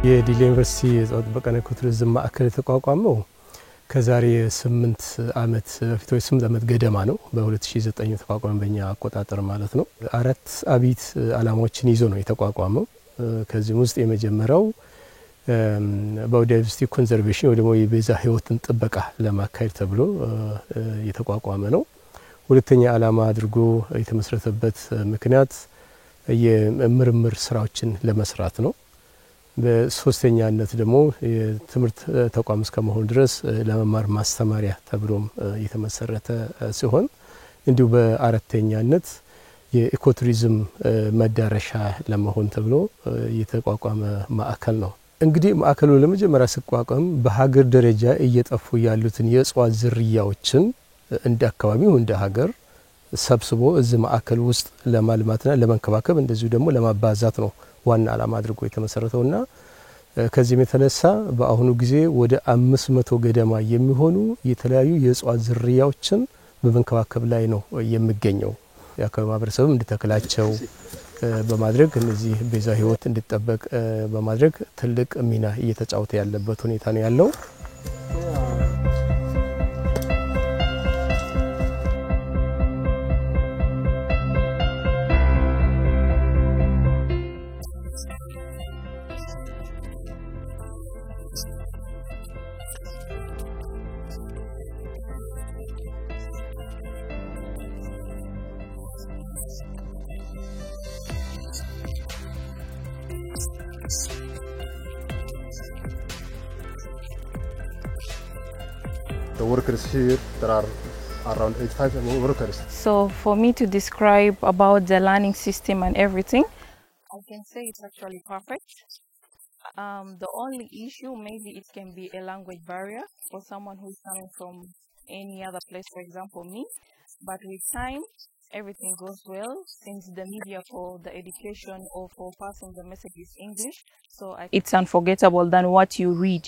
የዲላ ዩኒቨርሲቲ የእጽዋት ጥበቃና ኢኮቱሪዝም ማዕከል የተቋቋመው ከዛሬ 8 ዓመት በፊት ወይ 8 ዓመት ገደማ ነው። በ2009 የተቋቋመ በእኛ አቆጣጠር ማለት ነው። 4 አብይት ዓላማዎችን ይዞ ነው የተቋቋመው። ከዚህም ውስጥ የመጀመሪያው ባዮዳይቨርሲቲ ኮንዘርቬሽን ወይ ደግሞ የቤዛ ህይወትን ጥበቃ ለማካሄድ ተብሎ የተቋቋመ ነው። ሁለተኛ ዓላማ አድርጎ የተመሰረተበት ምክንያት የምርምር ስራዎችን ለመስራት ነው። በሶስተኛነት ደግሞ የትምህርት ተቋም እስከመሆን ድረስ ለመማር ማስተማሪያ ተብሎም የተመሰረተ ሲሆን እንዲሁ በአራተኛነት የኢኮቱሪዝም መዳረሻ ለመሆን ተብሎ የተቋቋመ ማዕከል ነው። እንግዲህ ማዕከሉ ለመጀመሪያ ሲቋቋም በሀገር ደረጃ እየጠፉ ያሉትን የእጽዋት ዝርያዎችን እንደ አካባቢው እንደ ሀገር ሰብስቦ እዚህ ማዕከል ውስጥ ለማልማትና ለመንከባከብ እንደዚሁ ደግሞ ለማባዛት ነው ዋና ዓላማ አድርጎ የተመሰረተውና ከዚህም የተነሳ በአሁኑ ጊዜ ወደ 500 ገደማ የሚሆኑ የተለያዩ የእጽዋት ዝርያዎችን በመንከባከብ ላይ ነው የሚገኘው። የአካባቢው ማህበረሰብም እንዲተክላቸው በማድረግ እነዚህ ቤዛ ህይወት እንዲጠበቅ በማድረግ ትልቅ ሚና እየተጫወተ ያለበት ሁኔታ ነው ያለው። The workers here, there are around 85 workers. So for me to describe about the learning system and everything, I can say it's actually perfect. The only issue, maybe it can be a language barrier for someone who's coming from any other place, for example me. But with time, everything goes well since the media for the education or for passing the message is English. So it's unforgettable than what you read.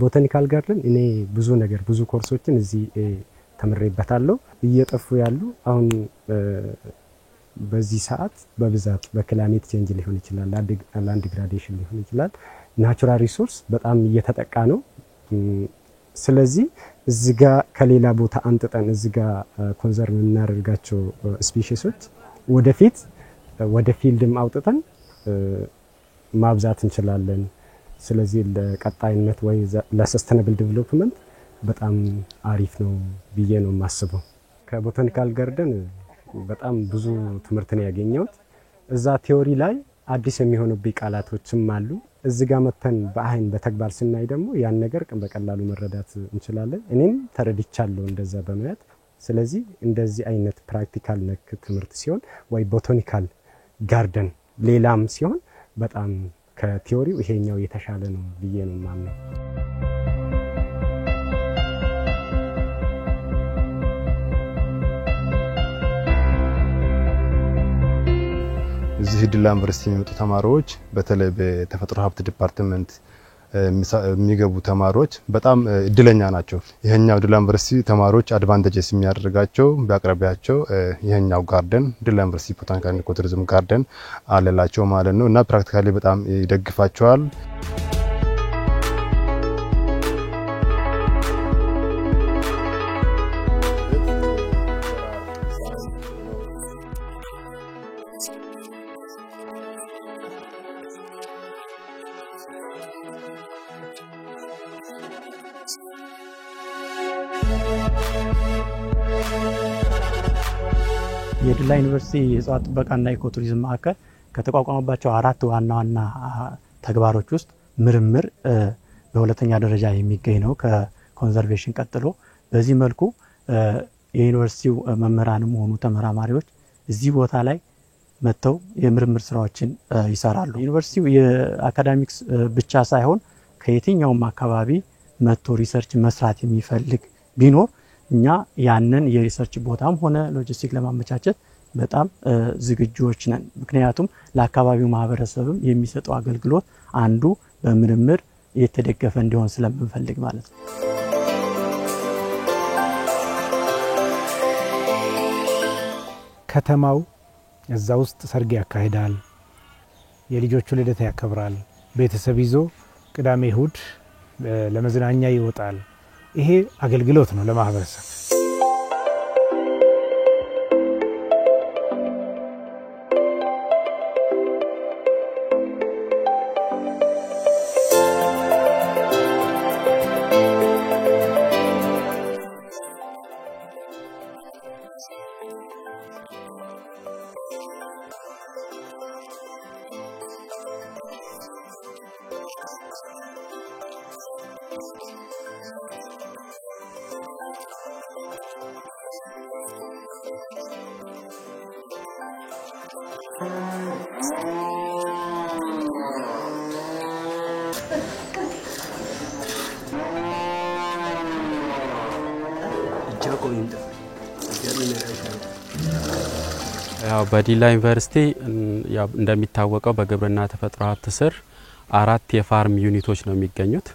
ቦታኒካል ጋርደን እኔ ብዙ ኮርሶችን እዚህ ተመረይበታለሁ። እየጠፉ ያሉ አሁን በዚህ ሰዓት በብዛት በክላይሜት ቼንጅ ሊሆን ይችላል፣ ላንድ ግራዴሽን ሊሆን ይችላል፣ ናቹራል ሪሶርስ በጣም እየተጠቃ ነው። ስለዚህ እዚህ ጋር ከሌላ ቦታ አንጥጠን እዚህ ጋር ኮንዘርቭ እናደርጋቸው ስፒሺሶች ወደፊት ወደ ፊልድም አውጥተን ማብዛት እንችላለን። ስለዚህ ለቀጣይነት ወይ ለሰስተነብል ዴቨሎፕመንት በጣም አሪፍ ነው ብዬ ነው ማስበው። ከቦታኒካል ጋርደን በጣም ብዙ ትምህርት ነው ያገኘሁት። እዛ ቲዮሪ ላይ አዲስ የሚሆኑብኝ ቃላቶችም አሉ። እዚህ ጋር መተን በአይን በተግባር ስናይ ደግሞ ያን ነገር በቀላሉ መረዳት እንችላለን። እኔም ተረድቻለሁ እንደዛ በማየት። ስለዚህ እንደዚህ አይነት ፕራክቲካል ነክ ትምህርት ሲሆን ወይ ቦታኒካል ጋርደን ሌላም ሲሆን በጣም ከቲዮሪው ይሄኛው የተሻለ ነው ብዬ ነው ማምነው። እዚህ ዲላ ዩኒቨርሲቲ የሚመጡ ተማሪዎች በተለይ በተፈጥሮ ሀብት ዲፓርትመንት የሚገቡ ተማሪዎች በጣም እድለኛ ናቸው። ይሄኛው ዲላ ዩኒቨርሲቲ ተማሪዎች አድቫንቴጅስ የሚያደርጋቸው በአቅራቢያቸው ይሄኛው ጋርደን ዲላ ዩኒቨርሲቲ ቦታኒካል ኢኮቱሪዝም ጋርደን አለላቸው ማለት ነው እና ፕራክቲካሊ በጣም ይደግፋቸዋል። የዲላ ዩኒቨርሲቲ የእጽዋት ጥበቃና ኢኮቱሪዝም ማዕከል ከተቋቋመባቸው 4 ዋና ተግባሮች ውስጥ ምርምር በሁለተኛ ደረጃ የሚገኝ ነው ከኮንዘርቬሽን ቀጥሎ። በዚህ መልኩ የዩኒቨርሲቲው መምህራንም ሆኑ ተመራማሪዎች እዚህ ቦታ ላይ መተው የምርምር ስራዎችን ይሰራሉ። ዩኒቨርሲቲው የአካዳሚክስ ብቻ ሳይሆን ከየትኛውም አካባቢ መጥቶ ሪሰርች መስራት የሚፈልግ ቢኖር እኛ ያንን የሪሰርች ቦታም ሆነ ሎጂስቲክ ለማመቻቸት በጣም ዝግጁዎች ነን። ምክንያቱም ለአካባቢው ማህበረሰብም የሚሰጠው አገልግሎት አንዱ በምርምር የተደገፈ እንዲሆን ስለምንፈልግ ማለት ነው። ከተማው እዛ ውስጥ ሰርግ ያካሂዳል፣ የልጆቹ ልደት ያከብራል፣ ቤተሰብ ይዞ ቅዳሜ እሁድ ለመዝናኛ ይወጣል። ይሄ አገልግሎት ነው ለማህበረሰብ። ያው በዲላ ዩኒቨርሲቲ ያው እንደሚታወቀው በግብርና ተፈጥሮ ሀብት ስር 4 የፋርም ዩኒቶች ነው የሚገኙት።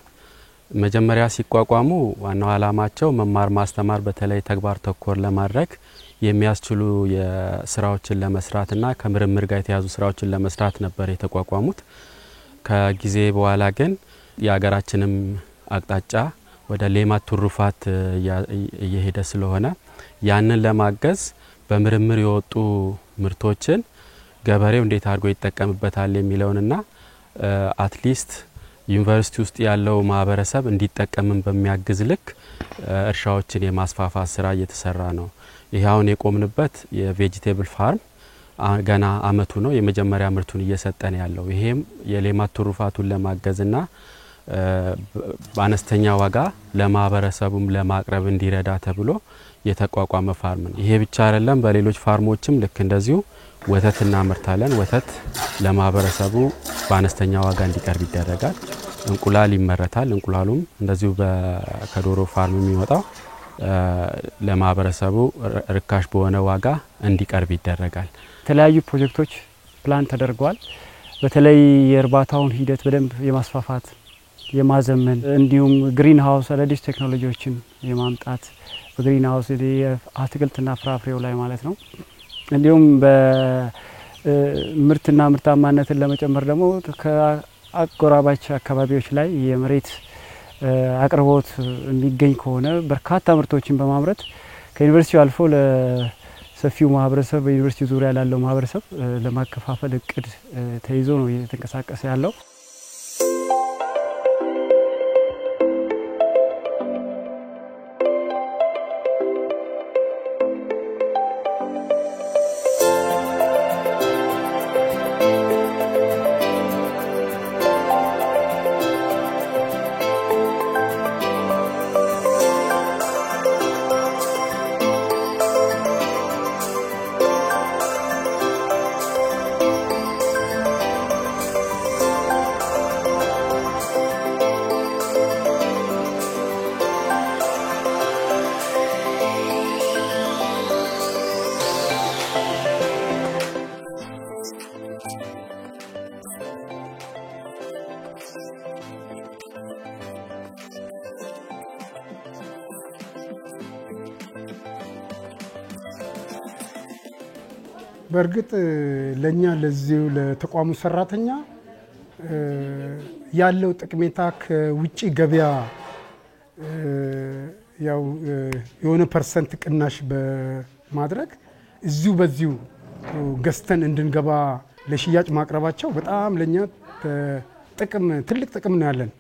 መጀመሪያ ሲቋቋሙ ዋናው አላማቸው መማር ማስተማር በተለይ ተግባር ተኮር ለማድረግ የሚያስችሉ የስራዎችን ለመስራትና ከምርምር ጋር የተያዙ ስራዎችን ለመስራት ነበር የተቋቋሙት። ከጊዜ በኋላ ግን የሀገራችንም አቅጣጫ ወደ ሌማት ትሩፋት እየሄደ ስለሆነ ያንን ለማገዝ በምርምር የወጡ ምርቶችን ገበሬው እንዴት አድርጎ ይጠቀምበታል የሚለውንና አትሊስት ዩኒቨርሲቲ ውስጥ ያለው ማህበረሰብ እንዲጠቀምን በሚያግዝ ልክ እርሻዎችን የማስፋፋት ስራ እየተሰራ ነው። ይሄውን የቆምንበት የቬጂቴብል ፋርም ገና አመቱ ነው። የመጀመሪያ ምርቱን እየሰጠን ያለው ይሄም የሌማት ትሩፋቱን ለማገዝና በአነስተኛ ዋጋ ለማህበረሰቡም ለማቅረብ እንዲረዳ ተብሎ የተቋቋመ ፋርም ነው። ይሄ ብቻ አይደለም፣ በሌሎች ፋርሞችም ልክ እንደዚሁ ወተት እናመርታለን። ወተት ለማህበረሰቡ በአነስተኛ ዋጋ እንዲቀርብ ይደረጋል። እንቁላል ይመረታል። እንቁላሉም እንደዚሁ ከዶሮ ፋርም የሚወጣው ለማህበረሰቡ ርካሽ በሆነ ዋጋ እንዲቀርብ ይደረጋል። የተለያዩ ፕሮጀክቶች ፕላን ተደርጓል። በተለይ የእርባታውን ሂደት በደንብ የማስፋፋት የማዘመን እንዲሁም ግሪን ሃውስ አዳዲስ ቴክኖሎጂዎችን የማምጣት በግሪን ሃውስ የአትክልትና ፍራፍሬው ላይ ማለት ነው። እንዲሁም በምርትና ምርታማነትን ለመጨመር ደግሞ ከአጎራባች አካባቢዎች ላይ የመሬት አቅርቦት የሚገኝ ከሆነ በርካታ ምርቶችን በማምረት ከዩኒቨርሲቲው አልፎ ለሰፊው ማህበረሰብ በዩኒቨርሲቲ ዙሪያ ላለው ማህበረሰብ ለማከፋፈል እቅድ ተይዞ ነው እየተንቀሳቀሰ ያለው። በእርግጥ ለኛ ለዚሁ ለተቋሙ ሰራተኛ ያለው ጥቅሜታ ከውጪ ገበያ ያው የሆነ ፐርሰንት ቅናሽ በማድረግ እዚሁ በዚሁ ገዝተን እንድንገባ ለሽያጭ ማቅረባቸው በጣም ለኛ ጥቅም ትልቅ ጥቅም ነው ያለን።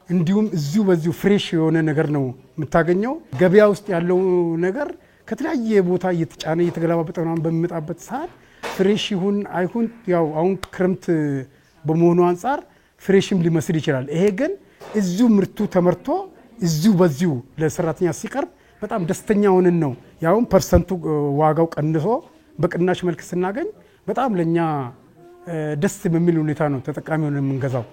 እንዲሁም እዚሁ በዚሁ ፍሬሽ የሆነ ነገር ነው የምታገኘው። ገበያ ውስጥ ያለው ነገር ከተለያየ ቦታ እየተጫነ እየተገላበጠ ነው በሚመጣበት ሰዓት ፍሬሽ ይሁን አይሁን ያው አሁን ክረምት በመሆኑ አንፃር ፍሬሽም ሊመስል ይችላል። ይሄ ግን እዚሁ ምርቱ ተመርቶ እዚሁ በዚሁ ለሰራተኛ ሲቀርብ በጣም ደስተኛ ሆነን ነው ያው ፐርሰንቱ ዋጋው ቀንሶ በቅናሽ መልክ ስናገኝ በጣም ለኛ ደስ በሚል ሁኔታ ነው ተጠቃሚ ሆነን የምንገዛው።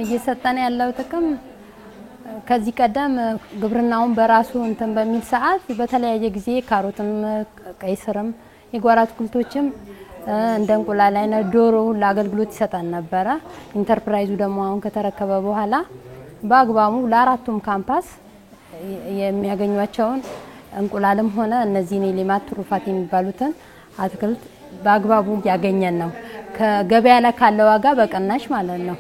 እየሰጠን ያለው ጥቅም ከዚህ ቀደም ግብርናውን በራሱ እንትን በሚል ሰዓት በተለያየ ጊዜ ካሮትም ቀይ ስርም የጓሮ አትክልቶችም እንደ እንቁላል አይነት ዶሮ ለአገልግሎት ይሰጣን ነበር። ኢንተርፕራይዙ ደግሞ አሁን ከተረከበ በኋላ በአግባቡ ለአራቱም ካምፓስ የሚያገኙዋቸውን እንቁላልም ሆነ እነዚህ የሌማት ትሩፋት የሚባሉትን አትክልት በአግባቡ ያገኘን ነው። ከገበያ ላይ ካለው ዋጋ በቀናሽ ማለት ነው።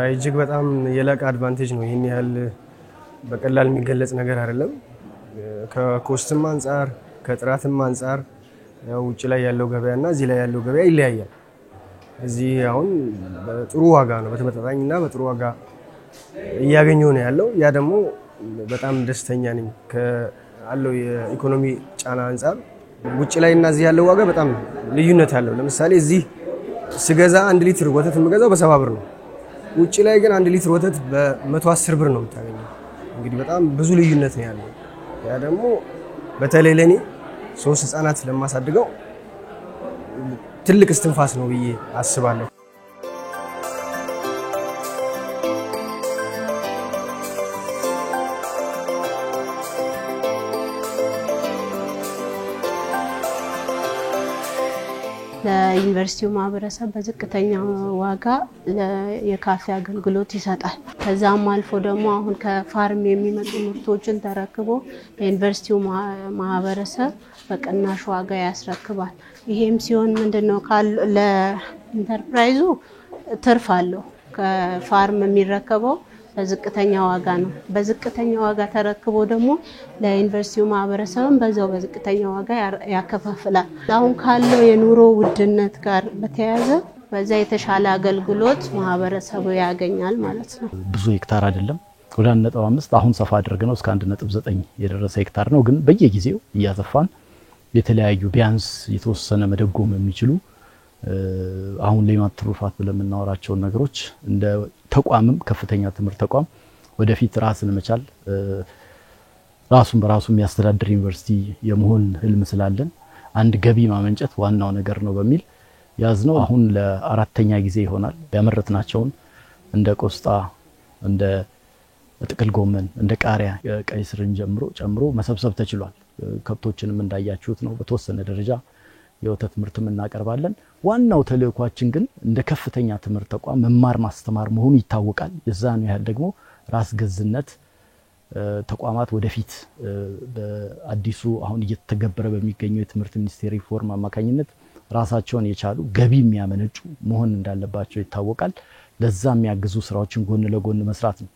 እጅግ በጣም የላቀ አድቫንቴጅ ነው። ይሄን ያህል በቀላል የሚገለጽ ነገር አይደለም። ከኮስትም አንፃር ከጥራትም አንፃር ያው ውጭ ላይ ያለው ገበያና እዚህ ላይ ያለው ገበያ ይለያያል። እዚህ አሁን በጥሩ ዋጋ ነው በተመጣጣኝና በጥሩ ዋጋ እያገኘው ነው ያለው። ያ ደግሞ በጣም ደስተኛ ነኝ። ካለው የኢኮኖሚ ጫና አንፃር ውጭ ላይና እዚህ ያለው ዋጋ በጣም ልዩነት አለው። ለምሳሌ እዚህ ስገዛ 1 ሊትር ወተት የምገዛው በ70 ብር ነው። ውጭ ላይ ግን 1 ሊትር ወተት በ110 ብር ነው የምታገኘው። እንግዲህ በጣም ብዙ ልዩነት ነው ያለው። ያ ደግሞ በተለይ ለኔ 3 ህፃናት ለማሳድገው ትልቅ እስትንፋስ ነው ብዬ አስባለሁ። ለዩኒቨርሲቲው ማህበረሰብ በዝቅተኛ ዋጋ የካፌ አገልግሎት ይሰጣል። ከዛም አልፎ ደግሞ አሁን ከፋርም የሚመጡ ምርቶችን ተረክቦ ለዩኒቨርሲቲው ማህበረሰብ በቅናሽ ዋጋ ያስረክባል። ይሄም ሲሆን ምንድነው ለኢንተርፕራይዙ ትርፍ አለው። ከፋርም የሚረከበው በዝቅተኛ ዋጋ ነው። በዝቅተኛ ዋጋ ተረክቦ ደግሞ ለዩኒቨርሲቲው ማህበረሰብም በዛው በዝቅተኛ ዋጋ ያከፋፍላል። አሁን ካለው የኑሮ ውድነት ጋር በተያያዘ በዛ የተሻለ አገልግሎት ማህበረሰቡ ያገኛል ማለት ነው። ብዙ ሄክታር አይደለም 2.5 አሁን ሰፋ አድርገነው እስከ 1.9 የደረሰ ሄክታር ነው። ግን በየጊዜው እያሰፋን የተለያዩ ቢያንስ የተወሰነ መደጎም የሚችሉ አሁን ሌማት ትሩፋት ብለምናወራቸው ነገሮች እንደ ተቋምም ከፍተኛ ትምህርት ተቋም ወደፊት ራስን መቻል ራሱን በራሱ የሚያስተዳድር ዩኒቨርሲቲ የመሆን ህልም ስላለን አንድ ገቢ ማመንጨት ዋናው ነገር ነው በሚል ያዝነው። አሁን ለአራተኛ ጊዜ ይሆናል ያመረትናቸውን እንደ ቆስጣ እንደ ጥቅል ጎመን እንደ ቃሪያ ቀይ ስርን ጨምሮ መሰብሰብ ተችሏል። ከብቶችንም እንዳያችሁት ነው በተወሰነ ደረጃ የወተት ምርትም እናቀርባለን። ዋናው ተልእኳችን ግን እንደ ከፍተኛ ትምህርት ተቋም መማር ማስተማር መሆኑ ይታወቃል። የዛን ያህል ደግሞ ራስ ገዝነት ተቋማት ወደፊት በአዲሱ አሁን እየተገበረ በሚገኘው የትምህርት ሚኒስቴር ሪፎርም አማካኝነት ራሳቸውን የቻሉ ገቢ የሚያመነጩ መሆን እንዳለባቸው ይታወቃል። ለዛ የሚያግዙ ስራዎችን ጎን ለጎን መስራት ነው።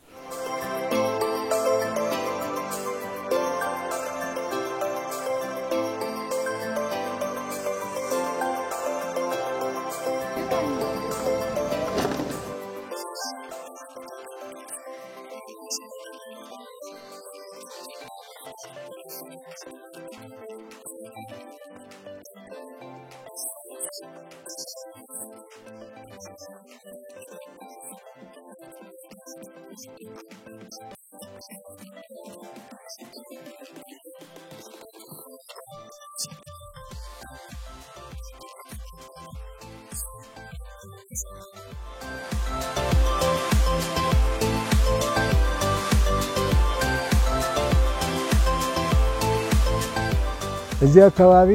እዚህ አካባቢ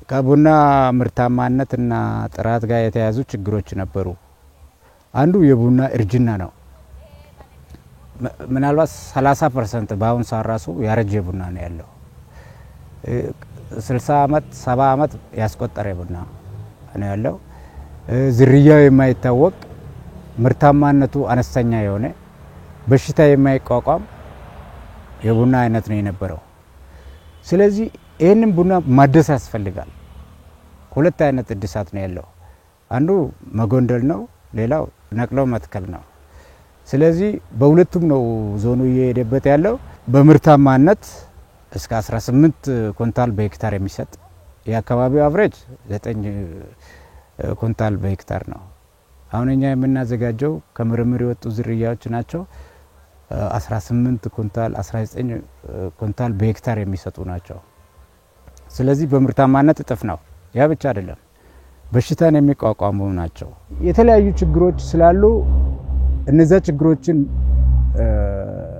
ከቡና ምርታማነትና ጥራት ጋር የተያዙ ችግሮች ነበሩ። አንዱ የቡና እርጅና ነው። ምናልባት 30% በአሁን ሰዓት ራሱ ያረጀ ቡና ነው ያለው። 60 ዓመት 70 ዓመት ያስቆጠረ ቡና ነው ያለው። ዝርያው የማይታወቅ ምርታማነቱ አነስተኛ የሆነ በሽታ የማይቋቋም የቡና አይነት ነው የነበረው። ስለዚህ ይሄንን ቡና ማደስ ያስፈልጋል። ሁለት አይነት እድሳት ነው ያለው። አንዱ መጎንደል ነው፣ ሌላው ነቅሎ መትከል ነው። ስለዚህ በሁለቱም ነው ዞኑ እየሄደበት ያለው። በምርታማነት እስከ 18 ኩንታል በሄክታር የሚሰጥ የአካባቢው አቨሬጅ 9 ኩንታል በሄክታር ነው። አሁን እኛ የምናዘጋጀው ከምርምር የወጡ ዝርያዎች ናቸው። 18 ኩንታል 19 ኩንታል በሄክታር የሚሰጡ ናቸው። ስለዚህ በምርታማነት እጥፍ ነው። ያ ብቻ አይደለም፣ በሽታን የሚቋቋሙ ናቸው። የተለያዩ ችግሮች ስላሉ እነዛ ችግሮችን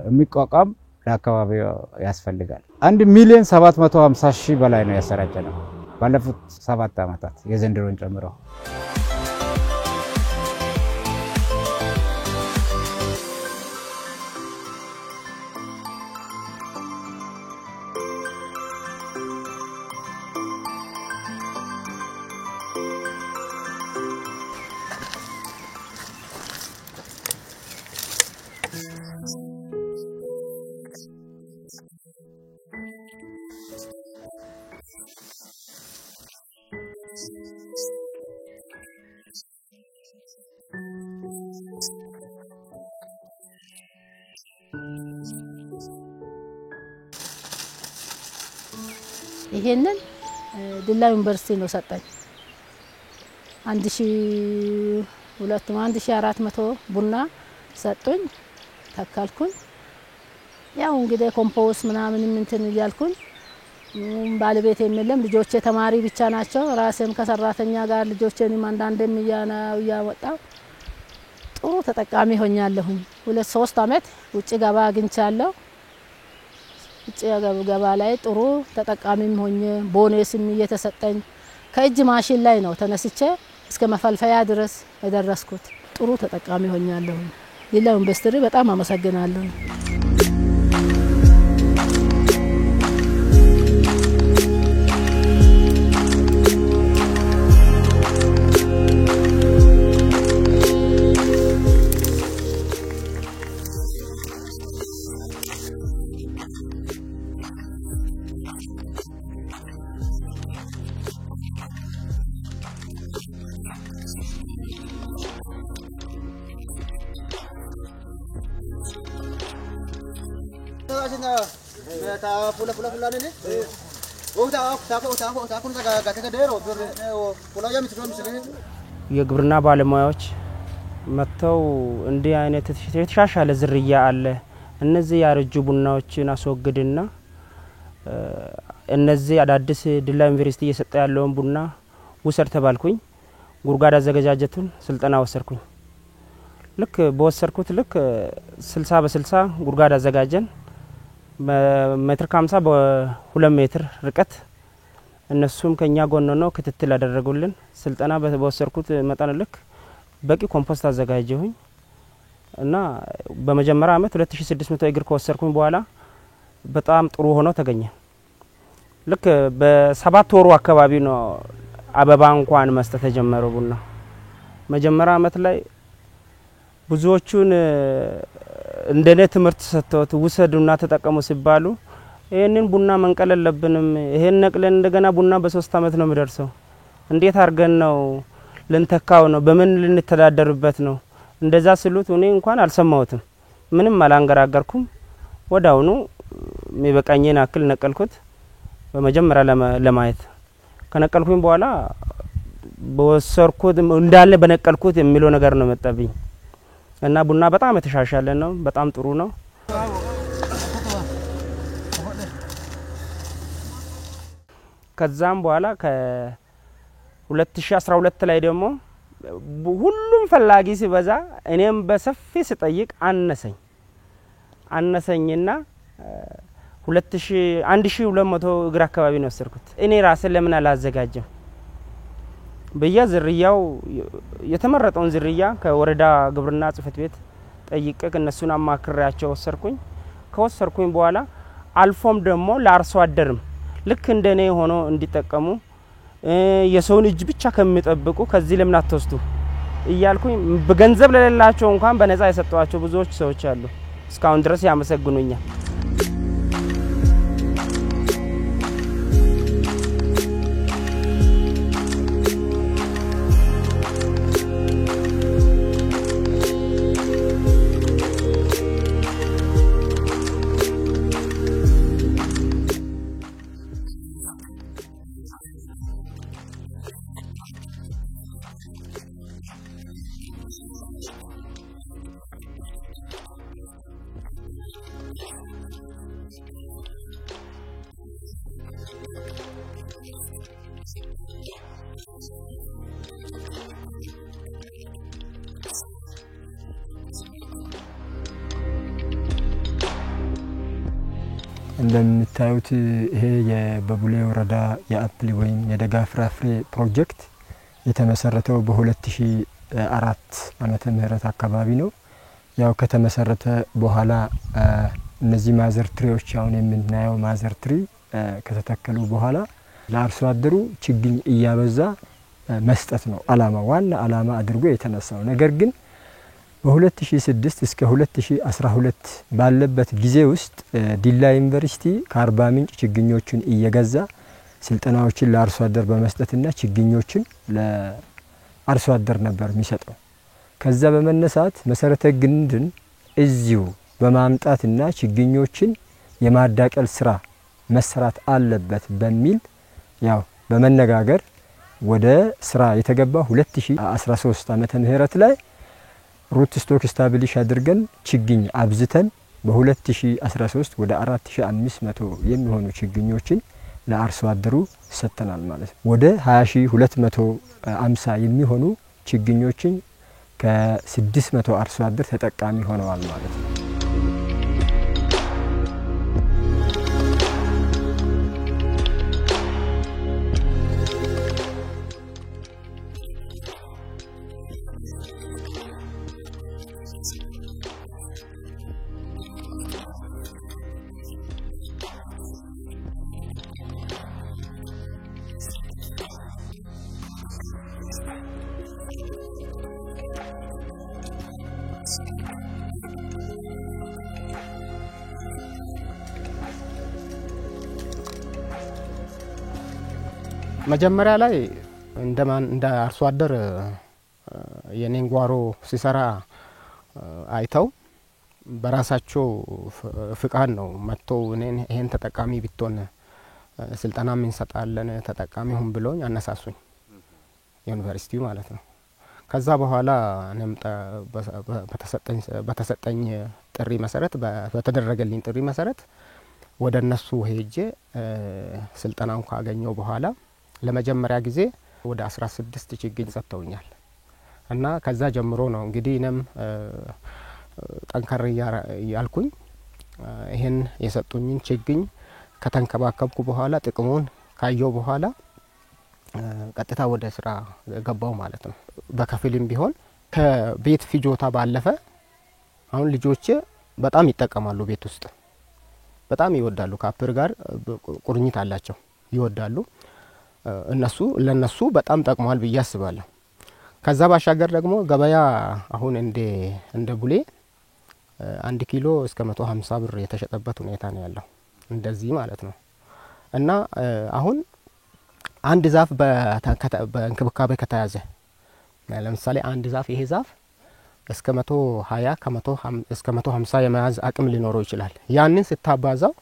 የሚቋቋም ለአካባቢው ያስፈልጋል። 1,750,000 በላይ ነው ያሰራጨ ነው ባለፉት 7 ዓመታት የዘንድሮን ጨምሮ። ይሄንን ዲላ ዩኒቨርሲቲ ነው ሰጠኝ። 1400 ቡና ሰጡኝ፣ ተከልኩኝ። ያው እንግዲህ ኮምፖስት ምናምን እንትን እያልኩኝ ባለቤት የለም፣ ልጆቼ ተማሪ ብቻ ናቸው። ራሴም ከሰራተኛ ጋር ልጆቼንም አንዳንዴም እያወጣው ጥሩ ተጠቃሚ ሆኛለሁኝ። 2-3 አመት ውጪ ገባ አግኝቻለሁ። ውጪ ገባ ላይ ጥሩ ተጠቃሚም ሆኜ ቦነስም እየተሰጠኝ ከእጅ ማሽን ላይ ነው ተነስቼ እስከ መፈልፈያ ድረስ የደረስኩት። ጥሩ ተጠቃሚ ሆኛለሁ። ዲላ ዩኒቨርሲቲ በጣም አመሰግናለሁ። የግብርና ባለሙያዎች መጥተው እንዲህ አይነት የተሻሻለ ዝርያ አለ፣ እነዚህ ያረጁ ቡናዎችን አስወግድና እነዚህ አዳዲስ ዲላ ዩኒቨርሲቲ እየሰጠ ያለውን ቡና ውሰድ ተባልኩኝ። ጉርጓድ አዘገጃጀቱን ስልጠና ወሰርኩኝ። ልክ በወሰርኩት ልክ 60 በ60 ጉርጓድ አዘጋጀን። በሜትር ከ50 በ2 ሜትር ርቀት እነሱም ከኛ ጎን ነው ክትትል ያደረጉልን። ስልጠና በወሰርኩት መጠን ልክ በቂ ኮምፖስት አዘጋጀሁኝ እና በመጀመሪያ አመት 2600 እግር ከወሰርኩኝ በኋላ በጣም ጥሩ ሆኖ ተገኘ። ልክ በ7 ወሩ አካባቢ ነው አበባ እንኳን መስጠት የጀመረው ቡና። መጀመሪያ አመት ላይ ብዙዎቹን እንደኔ ትምህርት ሰጥተውት ውሰዱና ተጠቀሙ ሲባሉ ይሄንን ቡና መንቀል የለብንም፣ ይሄን ነቅለን እንደገና ቡና በ3 አመት ነው የሚደርሰው፣ እንዴት አርገን ነው ልንተካው ነው፣ በምን ልንተዳደርበት ነው እንደዛ ስሉት እኔ እንኳን አልሰማሁትም፣ ምንም አላንገራገርኩም። ወዳውኑ የሚበቃኝን አክል ነቀልኩት። በመጀመሪያ ለማየት ከነቀልኩኝ በኋላ በወሰርኩት እንዳለ በነቀልኩት የሚለው ነገር ነው መጣብኝ እና ቡና በጣም የተሻሻለ ነው፣ በጣም ጥሩ ነው። ከዛም በኋላ ከ2012 ላይ ደግሞ ሁሉም ፈላጊ ሲበዛ እኔም በሰፊ ስጠይቅ አነሰኝና 1200 እግር አካባቢ ነው ወሰርኩት። እኔ ራሴ ለምን አላዘጋጀም በየዝርያው የተመረጠውን ዝርያ ከወረዳ ግብርና ጽፈት ቤት ጠይቄ እነሱን አማክራቸው ወሰርኩኝ። ከወሰርኩኝ በኋላ አልፎም ደግሞ ለአርሶ አደርም ልክ እንደኔ ሆኖ እንዲጠቀሙ የሰውን እጅ ብቻ ከሚጠብቁ ከዚህ ለምን አትወስዱ እያልኩኝ በገንዘብ ለሌላቸው እንኳን በነፃ የሰጧቸው ብዙዎች ሰዎች አሉ። እስካሁን ድረስ ያመሰግኑኛል። እንደምታዩት ይሄ የበቡሌ ወረዳ የአፕል ወይም የደጋ ፍራፍሬ ፕሮጀክት የተመሰረተው በ2004 ዓመተ ምህረት አካባቢ ነው። ያው ከተመሰረተ በኋላ እነዚህ ማዘር ትሪዎች አሁን የምናየው ማዘር ትሪ ከተተከሉ በኋላ ለአርሶ አደሩ ችግኝ እያበዛ መስጠት ነው አላማ ዋና አላማ አድርጎ የተነሳው። ነገር ግን በ2006 እስከ 2012 ባለበት ጊዜ ውስጥ ዲላ ዩኒቨርሲቲ ከአርባ ምንጭ ችግኞችን እየገዛ ስልጠናዎችን ለአርሶ አደር በመስጠትና ችግኞችን ለአርሶ አደር ነበር የሚሰጠው። ከዛ በመነሳት መሰረተ ግንድን እዚሁ በማምጣትና ችግኞችን የማዳቀል ስራ መስራት አለበት በሚል ያው በመነጋገር ወደ ስራ የተገባ 2013 ዓመተ ምህረት ላይ ሩት ስቶክ ስታብሊሽ አድርገን ችግኝ አብዝተን በ2013 ወደ 4500 የሚሆኑ ችግኞችን ለአርሶ አደሩ ሰጥተናል ማለት ነው። ወደ 20250 የሚሆኑ ችግኞችን ከ600 አርሶ አደር ተጠቃሚ ሆነዋል ማለት ነው። መጀመሪያ ላይ እንደ አርሶ አደር የኔን ጓሮ ሲሰራ አይተው በራሳቸው ፍቃድ ነው መጥተው እኔን ይሄን ተጠቃሚ ቢቶን ስልጠና እንሰጣለን ተጠቃሚ ሁን ብሎኝ አነሳሱኝ ዩኒቨርሲቲው ማለት ነው። ከዛ በኋላ እኔም በተሰጠኝ ጥሪ መሰረት በተደረገልኝ ጥሪ መሰረት ወደ እነሱ ሄጄ ስልጠናውን ካገኘው በኋላ ለመጀመሪያ ጊዜ ወደ 16 ችግኝ ሰጥተውኛል እና ከዛ ጀምሮ ነው እንግዲህ እኔም ጠንከር ያልኩኝ ይሄን የሰጡኝን ችግኝ ከተንከባከብኩ በኋላ ጥቅሙን ካየው በኋላ ቀጥታ ወደ ስራ ገባው ማለት ነው። በከፊልም ቢሆን ከቤት ፍጆታ ባለፈ አሁን ልጆቼ በጣም ይጠቀማሉ። ቤት ውስጥ በጣም ይወዳሉ። ከአፕል ጋር ቁርኝት አላቸው፣ ይወዳሉ። ለነሱ በጣም ጠቅሟል ብዬ አስባለሁ። ከዛ ባሻገር ደግሞ ገበያ አሁን እንደ ቡሌ 1 ኪሎ እስከ 150 ብር የተሸጠበት ሁኔታ ነው ያለው እንደዚህ ማለት ነው። እና አሁን አንድ ዛፍ በእንክብካቤ ከተያዘ ለምሳሌ አንድ ዛፍ ይሄ ዛፍ እስከ 120 እስከ 150 የመያዝ አቅም ሊኖረው ይችላል። ያንን ስታባዛው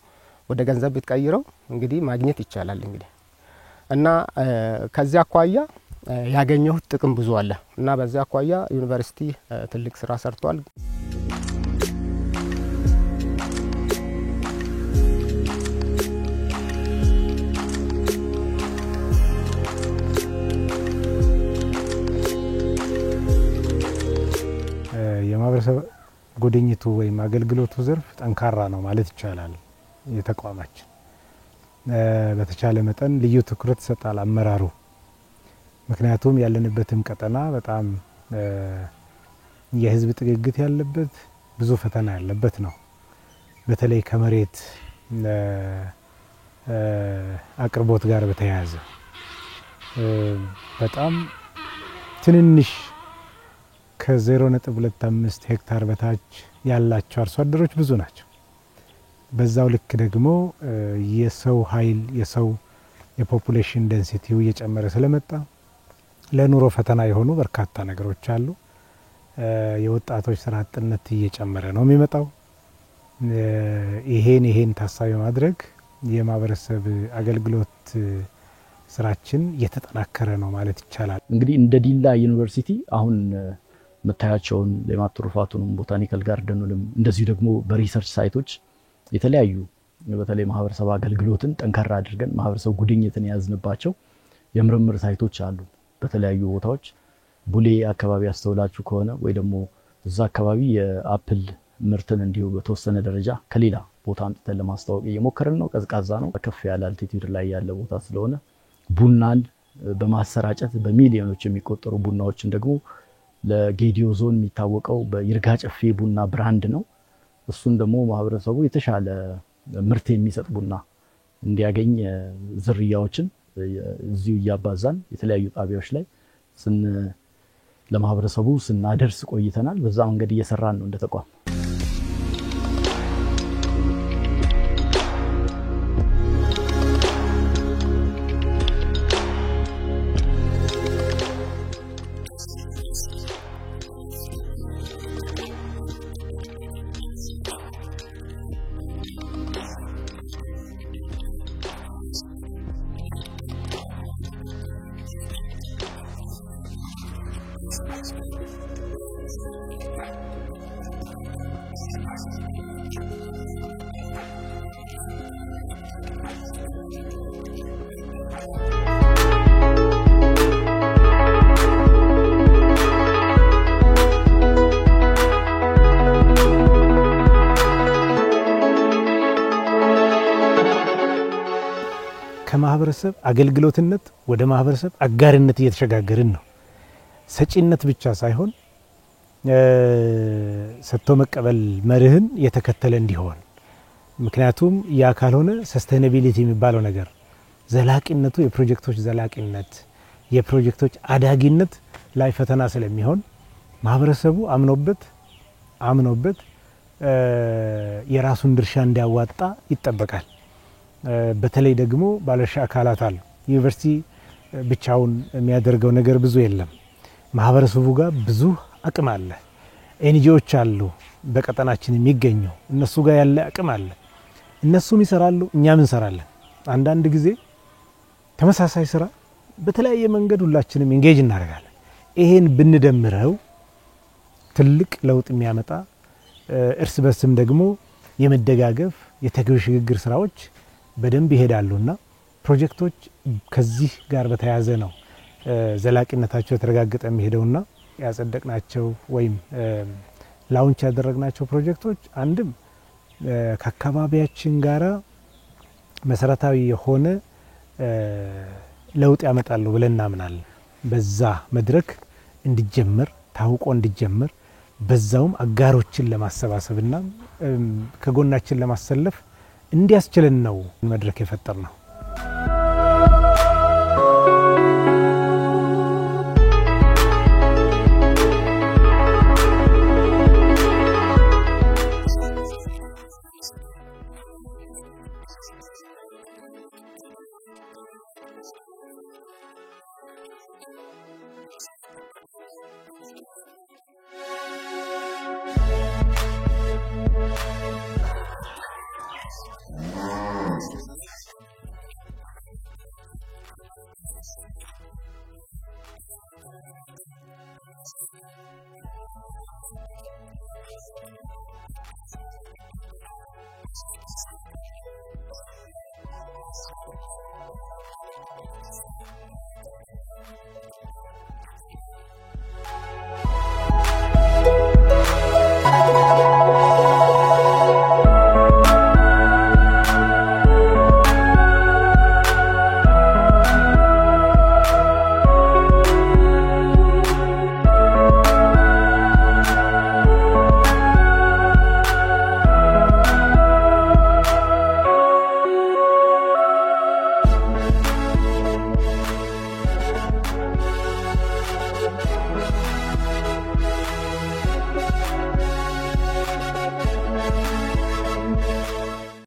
ወደ ገንዘብ ብትቀይረው እንግዲህ ማግኘት ይቻላል እንግዲህ እና ከዚያ አኳያ ያገኘሁት ጥቅም ብዙ አለ እና በዚያ አኳያ ዩኒቨርሲቲ ትልቅ ስራ ሰርቷል። የማህበረሰብ ጉድኝቱ ወይም አገልግሎቱ ዘርፍ ጠንካራ ነው ማለት ይቻላል። የተቋማችን በተቻለ መጠን ልዩ ትኩረት ይሰጣል አመራሩ። ምክንያቱም ያለንበትም ቀጠና በጣም የህዝብ ጥግግት ያለበት ብዙ ፈተና ያለበት ነው። በተለይ ከመሬት አቅርቦት ጋር በተያያዘ በጣም ትንንሽ ከ0.25 ሄክታር በታች ያላቸው አርሶ አደሮች ብዙ ናቸው። በዛው ልክ ደግሞ የሰው ኃይል የፖፑሌሽን ዴንሲቲው እየጨመረ ስለመጣ ለኑሮ ፈተና የሆኑ በርካታ ነገሮች አሉ። የወጣቶች ስራ አጥነት እየጨመረ ነው የሚመጣው። ይሄን ታሳቢ ማድረግ የማህበረሰብ አገልግሎት ስራችን እየተጠናከረ ነው ማለት ይቻላል። እንግዲህ እንደ ዲላ ዩኒቨርሲቲ አሁን መታያቸውን ሌማት ትሩፋቱንም ቦታኒካል ጋርደኑንም እንደዚሁ ደግሞ በሪሰርች ሳይቶች የተለያዩ በተለይ ማህበረሰብ አገልግሎትን ጠንካራ አድርገን ማህበረሰብ ጉድኝትን ያዝንባቸው የምርምር ሳይቶች አሉ በተለያዩ ቦታዎች ቡሌ አካባቢ አስተውላችሁ ከሆነ ወይ ደግሞ እዛ አካባቢ የአፕል ምርትን እንዲሁ በተወሰነ ደረጃ ከሌላ ቦታ አምጥተን ለማስተዋወቅ እየሞከርን ነው። ቀዝቃዛ ነው፣ ከፍ ያለ አልቲቲዩድ ላይ ያለ ቦታ ስለሆነ ቡናን በማሰራጨት በሚሊዮኖች የሚቆጠሩ ቡናዎችን ደግሞ ለጌዲዮ ዞን የሚታወቀው በይርጋ ጨፌ ቡና ብራንድ ነው። እሱን ደግሞ ማህበረሰቡ የተሻለ ምርት የሚሰጥ ቡና እንዲያገኝ ዝርያዎችን እዚሁ እያባዛን የተለያዩ ጣቢያዎች ላይ ለማህበረሰቡ ስናደርስ ቆይተናል። በዛ መንገድ እየሰራን ነው እንደተቋም። ከማህበረሰብ አገልግሎትነት ወደ ማህበረሰብ አጋርነት እየተሸጋገርን ነው። ሰጪነት ብቻ ሳይሆን ሰጥቶ መቀበል መርህን የተከተለ እንዲሆን። ምክንያቱም ያ ካልሆነ ሰስቴናቢሊቲ የሚባለው ነገር ዘላቂነቱ የፕሮጀክቶች ዘላቂነት የፕሮጀክቶች አዳጊነት ላይ ፈተና ስለሚሆን ማህበረሰቡ አምኖበት የራሱን ድርሻ እንዲያዋጣ ይጠበቃል። በተለይ ደግሞ ባለድርሻ አካላት አሉ። ዩኒቨርሲቲ ብቻውን የሚያደርገው ነገር ብዙ የለም። ማህበረሰቡ ጋር ብዙ አቅም አለ። ኤንጂኦዎች አሉ በቀጠናችን የሚገኙ እነሱ ጋር ያለ አቅም አለ። እነሱም ይሰራሉ፣ እኛም እንሰራለን። አንዳንድ ጊዜ ተመሳሳይ ስራ በተለያየ መንገድ ሁላችንም ኢንጌጅ እናደርጋለን። ይሄን ብንደምረው ትልቅ ለውጥ የሚያመጣ እርስ በርስም ደግሞ የመደጋገፍ የሽግግር ስራዎች በደንብ ይሄዳሉና ፕሮጀክቶች ከዚህ ጋር በተያያዘ ነው ዘላቂነታቸው የተረጋገጠ የሚሄደውና ያጸደቅናቸው ወይም ላውንች ያደረግናቸው ፕሮጀክቶች አንድም ከአካባቢያችን ጋራ መሰረታዊ የሆነ ለውጥ ያመጣሉ ብለን እናምናለን። በዛ መድረክ እንዲጀመር ታውቆ እንዲጀመር በዛውም አጋሮችን ለማሰባሰብና ከጎናችን ለማሰለፍ እንዲያስችለን ነው መድረክ የፈጠርነው።